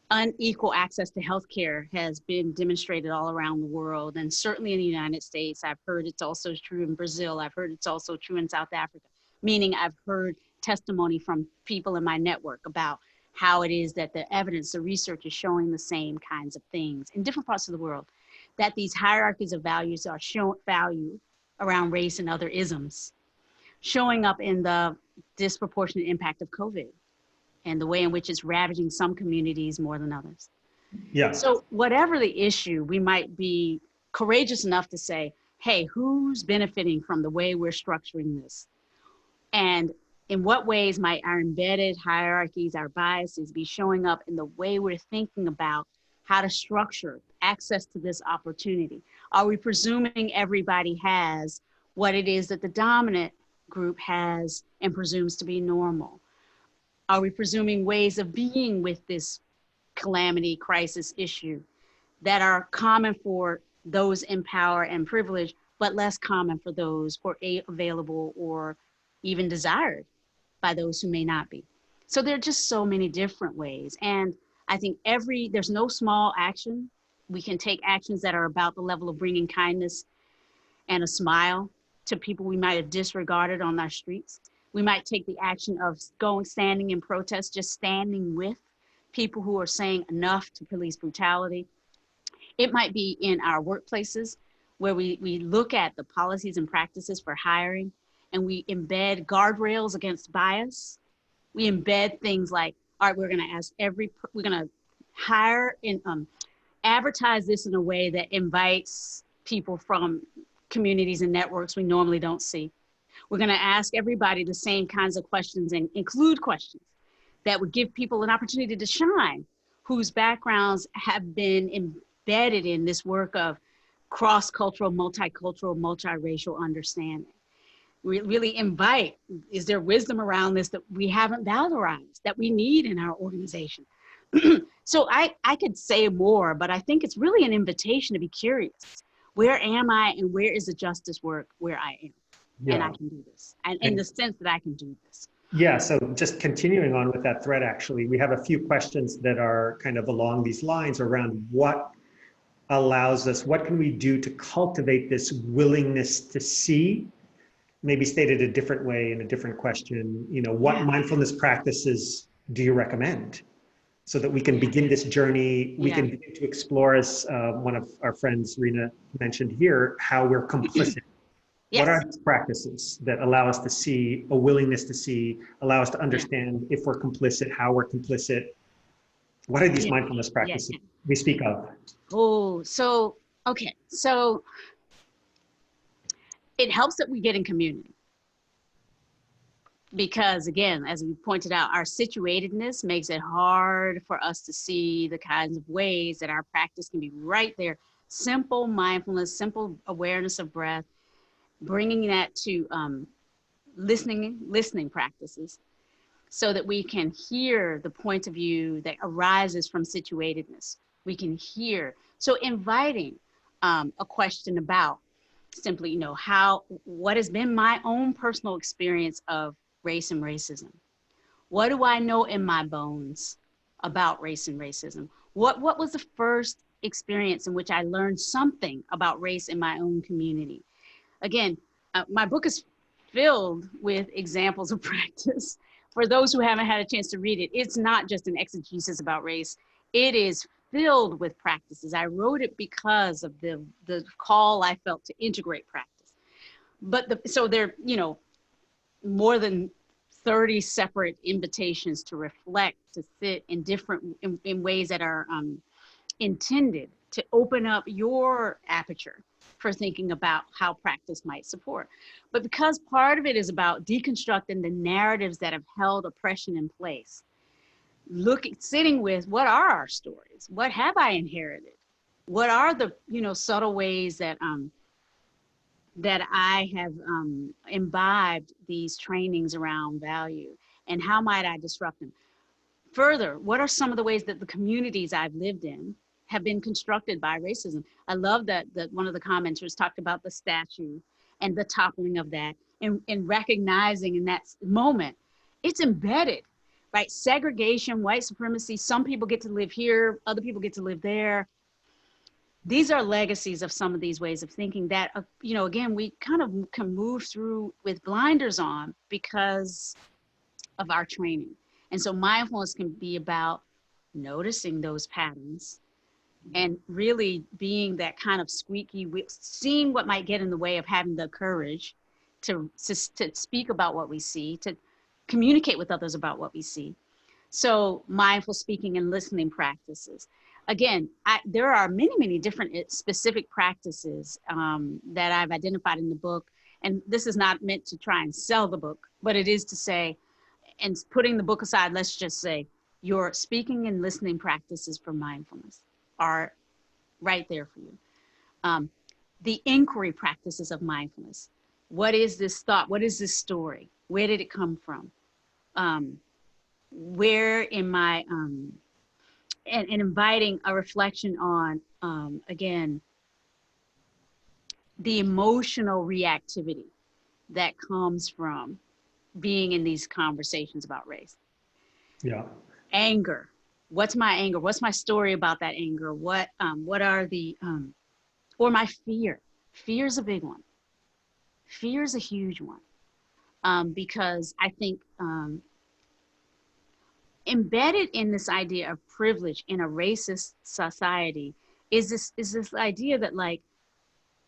unequal access to healthcare has been demonstrated all around the world, and certainly in the United States. I've heard it's also true in Brazil. I've heard it's also true in South Africa, meaning I've heard testimony from people in my network about how it is that the evidence, the research is showing the same kinds of things in different parts of the world, that these hierarchies of values are value around race and other isms, showing up in the disproportionate impact of COVID and the way in which it's ravaging some communities more than others. Yeah. So whatever the issue, we might be courageous enough to say, hey, who's benefiting from the way we're structuring this? And in what ways might our embedded hierarchies, our biases be showing up in the way we're thinking about how to structure access to this opportunity? Are we presuming everybody has what it is that the dominant group has and presumes to be normal? Are we presuming ways of being with this calamity, crisis issue that are common for those in power and privilege, but less common for those who are available or even desired by those who may not be? So there are just so many different ways. And I think there's no small action. We can take actions that are about the level of bringing kindness and a smile to people we might have disregarded on our streets. We might take the action of standing in protest, just standing with people who are saying enough to police brutality. It might be in our workplaces where we look at the policies and practices for hiring, and we embed guardrails against bias. We embed things like, all right, we're gonna hire and advertise this in a way that invites people from communities and networks we normally don't see. We're going to ask everybody the same kinds of questions and include questions that would give people an opportunity to shine, whose backgrounds have been embedded in this work of cross-cultural, multicultural, multiracial understanding. We really invite, is there wisdom around this that we haven't valorized, that we need in our organization? So I could say more, but I think it's really an invitation to be curious. Where am I, and where is the justice work where I am? Yeah. And I can do this, and in the sense that I can do this. Yeah, so just continuing on with that thread, actually, we have a few questions that are kind of along these lines around what allows us, what can we do to cultivate this willingness to see, maybe stated a different way in a different question, what mindfulness practices do you recommend? So that we can begin this journey, we can begin to explore, as one of our friends, Rena, mentioned here, how we're complicit. Yes. What are these practices that allow us to see, a willingness to see, allow us to understand if we're complicit, how we're complicit? What are these mindfulness practices we speak of? Oh, so it helps that we get in community. Because again, as we pointed out, our situatedness makes it hard for us to see the kinds of ways that our practice can be right there. Simple mindfulness, simple awareness of breath, bringing that to listening practices, so that we can hear the point of view that arises from situatedness. We can hear. So inviting a question about simply, what has been my own personal experience of race and racism? What do I know in my bones about race and racism? What was the first experience in which I learned something about race in my own community? Again, my book is filled with examples of practice. For those who haven't had a chance to read it, it's not just an exegesis about race. It is filled with practices. I wrote it because of the call I felt to integrate practice. But so there, more than 30 separate invitations to reflect, to sit in different, in ways that are intended to open up your aperture for thinking about how practice might support. But because part of it is about deconstructing the narratives that have held oppression in place, sitting with what are our stories? What have I inherited? What are the, subtle ways that that I have imbibed these trainings around value, and how might I disrupt them? Further, what are some of the ways that the communities I've lived in have been constructed by racism? I love that one of the commenters talked about the statue and the toppling of that, and recognizing in that moment, it's embedded, right? Segregation, white supremacy, some people get to live here, other people get to live there. These are legacies of some of these ways of thinking that, again, we kind of can move through with blinders on because of our training. And so mindfulness can be about noticing those patterns and really being that kind of squeaky wheel, seeing what might get in the way of having the courage to speak about what we see, to communicate with others about what we see. So mindful speaking and listening practices. Again, there are many, many different specific practices that I've identified in the book. And this is not meant to try and sell the book, but it is to say, and putting the book aside, let's just say your speaking and listening practices for mindfulness are right there for you. The inquiry practices of mindfulness. What is this thought? What is this story? Where did it come from? Where am I, and inviting a reflection on, again, the emotional reactivity that comes from being in these conversations about race. Yeah. Anger. What's my anger? What's my story about that anger? What are the, or my fear? Fear is a big one. Fear is a huge one. Because I think embedded in this idea of privilege in a racist society is this idea that, like,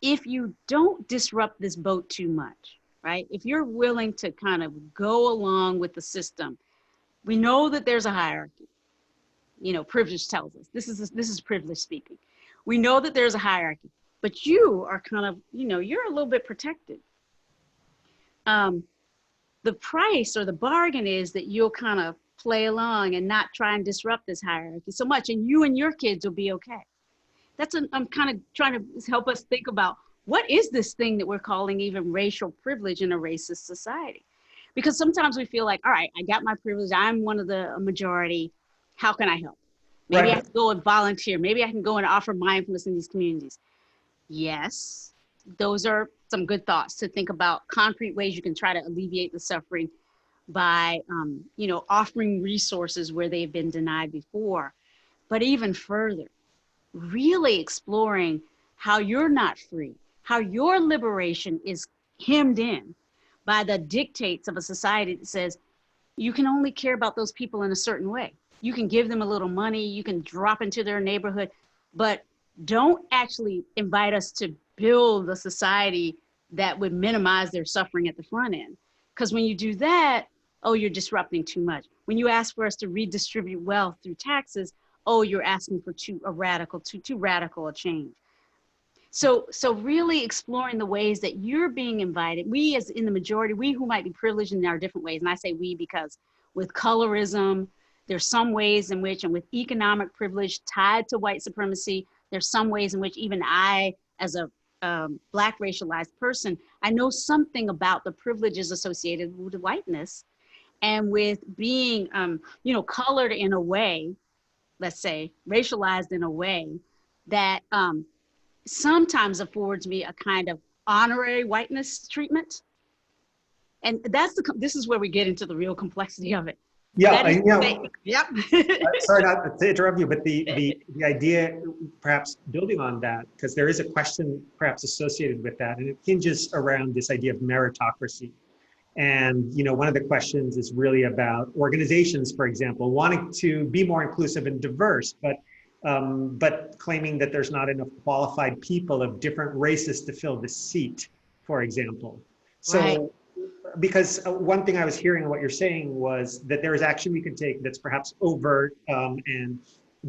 if you don't disrupt this boat too much, right? If you're willing to kind of go along with the system, we know that there's a hierarchy. Privilege tells us this is privilege speaking. We know that there's a hierarchy, but you are kind of, you're a little bit protected. The price or the bargain is that you'll kind of play along and not try and disrupt this hierarchy so much, and you and your kids will be okay. I'm kind of trying to help us think about, what is this thing that we're calling even racial privilege in a racist society? Because sometimes we feel like, all right, I got my privilege, I'm one of the majority, how can I help? Maybe I can go and volunteer, maybe I can go and offer mindfulness in these communities. Yes, those are some good thoughts to think about, concrete ways you can try to alleviate the suffering by, offering resources where they've been denied before. But even further, really exploring how you're not free, how your liberation is hemmed in by the dictates of a society that says you can only care about those people in a certain way. You can give them a little money, you can drop into their neighborhood, but don't actually invite us to build a society that would minimize their suffering at the front end. Because when you do that, oh, you're disrupting too much. When you ask for us to redistribute wealth through taxes, oh, you're asking for too radical a change. So really exploring the ways that you're being invited, we as in the majority, we who might be privileged in our different ways, and I say we because with colorism, there's some ways in which, and with economic privilege tied to white supremacy, there's some ways in which even I, as a Black racialized person, I know something about the privileges associated with whiteness and with being, colored in a way, let's say, racialized in a way that sometimes affords me a kind of honorary whiteness treatment. And this is where we get into the real complexity of it. Yeah, Yep. Sorry not to interrupt you, but the idea, perhaps building on that, because there is a question perhaps associated with that, and it hinges around this idea of meritocracy. And one of the questions is really about organizations, for example, wanting to be more inclusive and diverse, but claiming that there's not enough qualified people of different races to fill the seat, for example. So, right. Because one thing I was hearing what you're saying was that there is action we could take that's perhaps overt and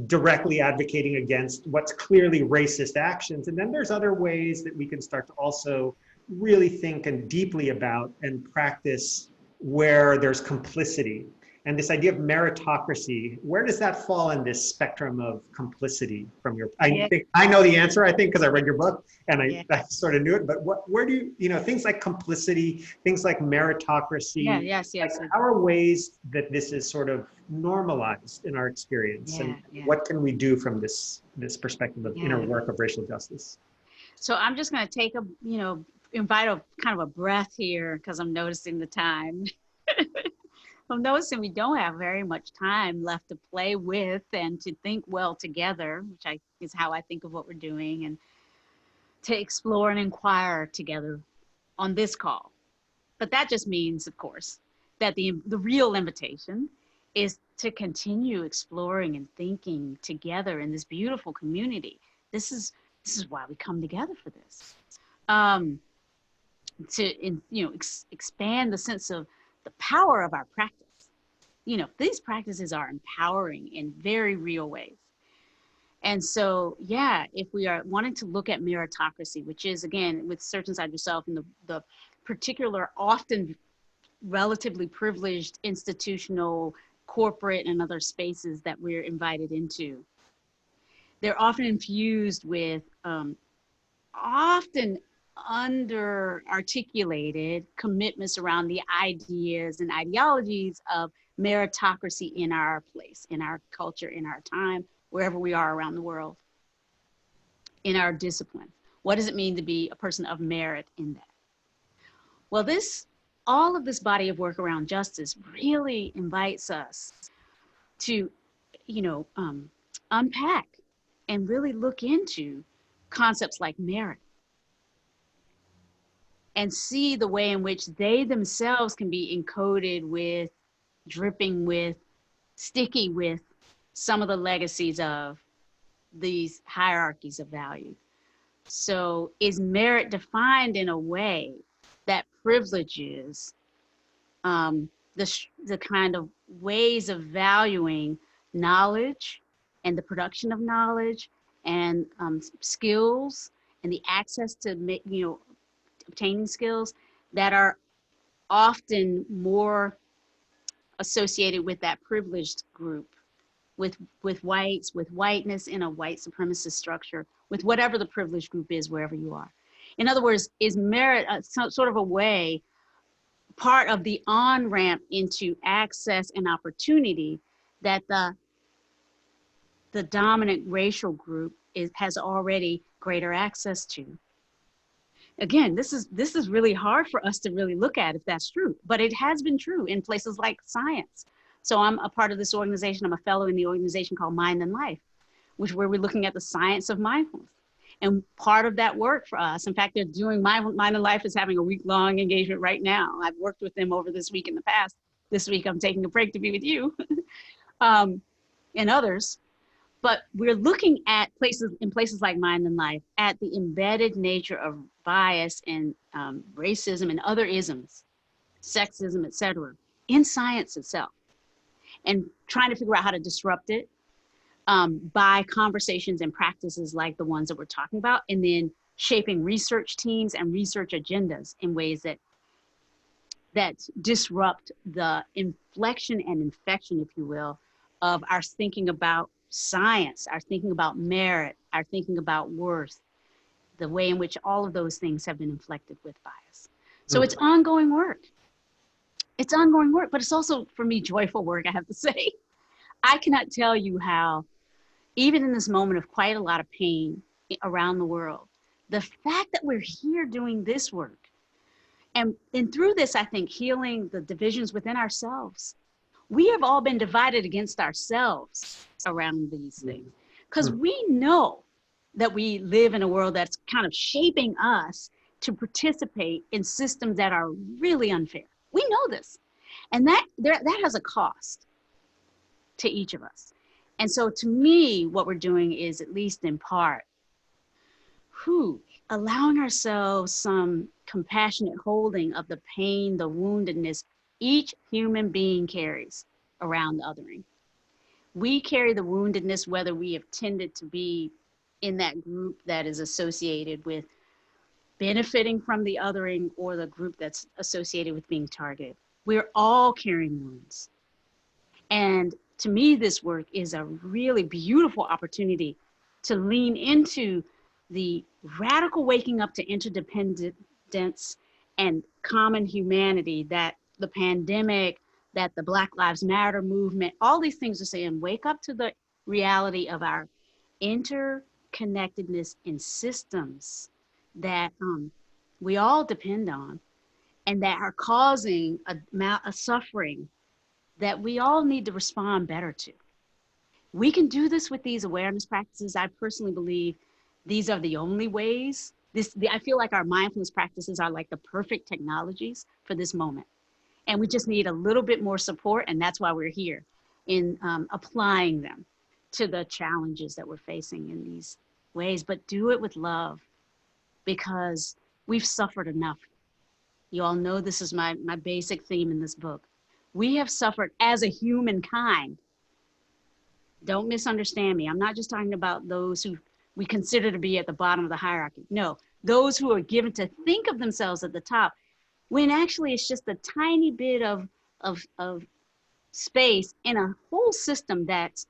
directly advocating against what's clearly racist actions. And then there's other ways that we can start to also really think and deeply about and practice where there's complicity. And this idea of meritocracy, where does that fall in this spectrum of complicity from your, I think, I know the answer, I think, because I read your book and I sort of knew it, but where do you know, things like complicity, things like meritocracy, like how are ways that this is sort of normalized in our experience? And what can we do from this perspective of inner work of racial justice? So I'm just going to take a, invite a kind of a breath here because I'm noticing the time. I'm noticing we don't have very much time left to play with and to think well together, which is how I think of what we're doing, and to explore and inquire together on this call. But that just means, of course, that the real invitation is to continue exploring and thinking together in this beautiful community. This is why we come together for this. Expand the sense of the power of our practice. These practices are empowering in very real ways. And so, if we are wanting to look at meritocracy, which is, again, with Search Inside Yourself and the particular, often relatively privileged institutional, corporate, and other spaces that we're invited into, they're often infused with often under-articulated commitments around the ideas and ideologies of meritocracy in our place, in our culture, in our time, wherever we are around the world, in our discipline. What does it mean to be a person of merit in that? Well, all of this body of work around justice really invites us to, unpack and really look into concepts like merit and see the way in which they themselves can be encoded with, dripping with, sticky with some of the legacies of these hierarchies of value. So is merit defined in a way that privileges the kind of ways of valuing knowledge and the production of knowledge and skills and the access to obtaining skills that are often more associated with that privileged group, with whites, with whiteness in a white supremacist structure, with whatever the privileged group is, wherever you are. In other words, is merit sort of a way, part of the on-ramp into access and opportunity that the dominant racial group has already greater access to? Again, this is really hard for us to really look at if that's true, but it has been true in places like science. So I'm a part of this organization. I'm a fellow in the organization called Mind and Life, where we're looking at the science of mindfulness. And part of that work for us, in fact, they're doing Mind and Life is having a week-long engagement right now. I've worked with them over this week in the past. This week, I'm taking a break to be with you and others. But we're looking at places like Mind and Life at the embedded nature of bias and racism and other isms, sexism, etc., in science itself, and trying to figure out how to disrupt it by conversations and practices like the ones that we're talking about, and then shaping research teams and research agendas in ways that disrupt the inflection and infection, if you will, of our thinking about science, our thinking about merit, our thinking about worth, the way in which all of those things have been inflected with bias. So it's ongoing work. It's ongoing work, but it's also, for me, joyful work, I have to say. I cannot tell you how, even in this moment of quite a lot of pain around the world, the fact that we're here doing this work, and through this, I think, healing the divisions within ourselves. We have all been divided against ourselves around these things because we know that we live in a world that's kind of shaping us to participate in systems that are really unfair. We know this. And that has a cost to each of us. And so to me, what we're doing is, at least in part, allowing ourselves some compassionate holding of the pain, the woundedness each human being carries around othering. We carry the woundedness, whether we have tended to be in that group that is associated with benefiting from the othering or the group that's associated with being targeted. We're all carrying wounds. And to me, this work is a really beautiful opportunity to lean into the radical waking up to interdependence and common humanity that the pandemic, that the Black Lives Matter movement, all these things are saying, wake up to the reality of our interconnectedness in systems that we all depend on and that are causing a suffering that we all need to respond better to. We can do this with these awareness practices. I personally believe these are the only ways. I feel like our mindfulness practices are like the perfect technologies for this moment. And we just need a little bit more support, and that's why we're here in applying them to the challenges that we're facing in these ways. But do it with love, because we've suffered enough. You all know this is my basic theme in this book. We have suffered as a humankind. Don't misunderstand me. I'm not just talking about those who we consider to be at the bottom of the hierarchy. No, those who are given to think of themselves at the top, when actually it's just a tiny bit of space in a whole system that's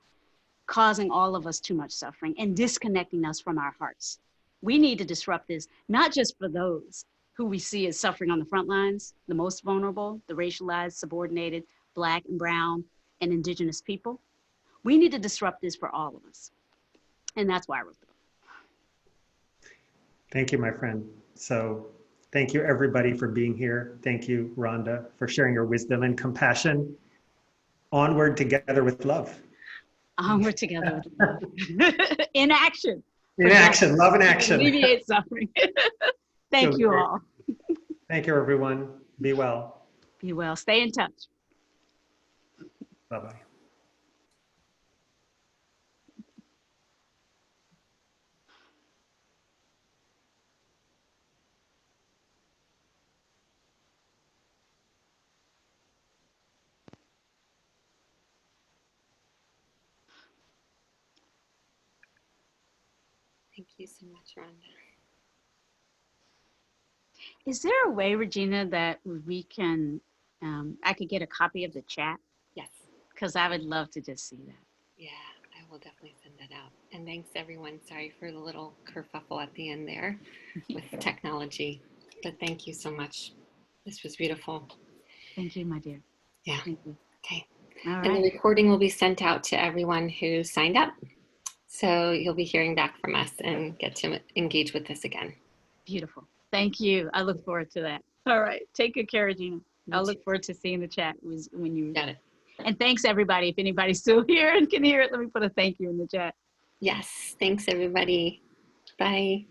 causing all of us too much suffering and disconnecting us from our hearts. We need to disrupt this, not just for those who we see as suffering on the front lines, the most vulnerable, the racialized, subordinated, Black and brown and indigenous people. We need to disrupt this for all of us. And that's why I wrote the book. Thank you, my friend. So thank you, everybody, for being here. Thank you, Rhonda, for sharing your wisdom and compassion. Onward together with love. Onward together with love. In action. In action, love in action. Alleviate suffering. Thank you all. Thank you, everyone. Be well. Be well. Stay in touch. Bye-bye. Thank you so much, Rhonda. Is there a way, Regina, that we can, I could get a copy of the chat? Yes. Because I would love to just see that. Yeah, I will definitely send that out. And thanks, everyone. Sorry for the little kerfuffle at the end there with technology. But thank you so much. This was beautiful. Thank you, my dear. Yeah. Thank you. Okay. All right. And the recording will be sent out to everyone who signed up. So you'll be hearing back from us and get to engage with this again. Beautiful. Thank you. I look forward to that. All right. Take good care, Regina. I'll look forward to seeing the chat when you got it. And thanks, everybody. If anybody's still here and can hear it, let me put a thank you in the chat. Yes. Thanks, everybody. Bye.